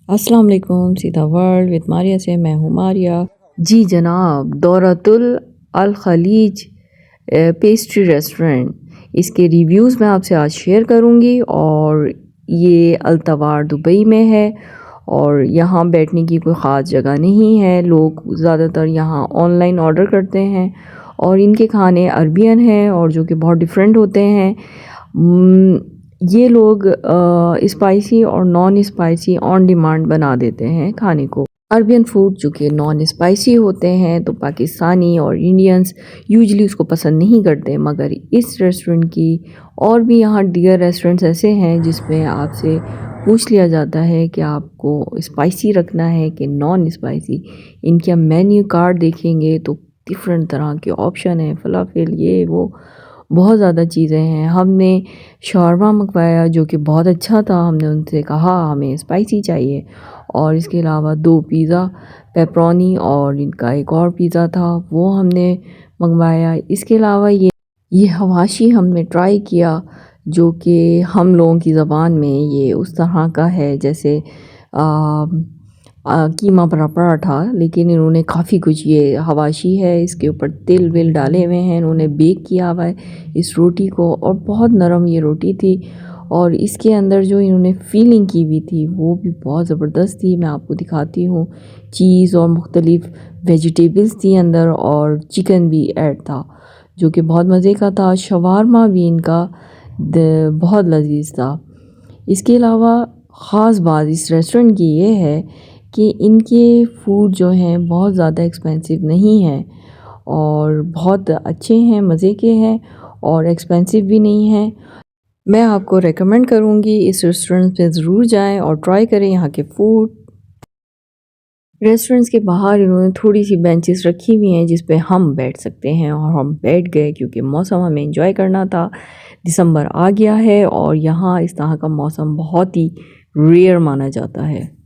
अस्सलाम वालेकुम, सीधा वर्ल्ड विद मारिया से मैं हूँ मारिया। जी जनाब, दौरतुल अल खलीज पेस्ट्री रेस्टोरेंट, इसके रिव्यूज़ मैं आपसे आज शेयर करूँगी। और ये अल्तवार दुबई में है और यहाँ बैठने की कोई ख़ास जगह नहीं है। लोग ज़्यादातर यहाँ ऑनलाइन ऑर्डर करते हैं और इनके खाने अरबियन हैं और जो कि बहुत डिफरेंट होते हैं। ये लोग स्पाइसी और नॉन स्पाइसी ऑन डिमांड बना देते हैं खाने को। अरबियन फूड जो कि नॉन स्पाइसी होते हैं तो पाकिस्तानी और इंडियंस यूजली उसको पसंद नहीं करते, मगर इस रेस्टोरेंट की और भी यहाँ डियर रेस्टोरेंट्स ऐसे हैं जिसमें आपसे पूछ लिया जाता है कि आपको स्पाइसी रखना है कि नॉन स्पाइसी। इनके मेन्यू कार्ड देखेंगे तो डिफरेंट तरह के ऑप्शन हैं, फलाफिल ये वो बहुत ज़्यादा चीज़ें हैं। हमने शौरमा मंगवाया जो कि बहुत अच्छा था। हमने उनसे कहा हमें स्पाइसी चाहिए और इसके अलावा 2 पिज़्ज़ा पेपरोनी और इनका एक और पिज़्ज़ा था वो हमने मंगवाया। इसके अलावा ये हवाशी हमने ट्राई किया जो कि हम लोगों की ज़बान में ये उस तरह का है जैसे कीमा पराठा, लेकिन इन्होंने काफ़ी कुछ, ये हवाशी है, इसके ऊपर तिल विल डाले हुए हैं, इन्होंने बेक किया हुआ है इस रोटी को और बहुत नरम ये रोटी थी। और इसके अंदर जो इन्होंने फीलिंग की हुई थी वो भी बहुत ज़बरदस्त थी। मैं आपको दिखाती हूँ, चीज़ और मुख्तलिफ़ वेजिटेबल्स थी अंदर और चिकन भी ऐड था जो कि बहुत मज़े का था। शवारमा भी इनका बहुत लजीज था। इसके अलावा ख़ास बात इस रेस्टोरेंट की ये है कि इनके फूड जो हैं बहुत ज़्यादा एक्सपेंसिव नहीं है और बहुत अच्छे हैं, मज़े के हैं और एक्सपेंसिव भी नहीं है। मैं आपको रेकमेंड करूँगी इस रेस्टोरेंट पे ज़रूर जाएं और ट्राई करें यहाँ के फूड। रेस्टोरेंट्स के बाहर इन्होंने थोड़ी सी बेंचेस रखी हुई हैं जिस पे हम बैठ सकते हैं और हम बैठ गए क्योंकि मौसम हमें एंजॉय करना था। दिसंबर आ गया है और यहाँ इस तरह का मौसम बहुत ही रेयर माना जाता है।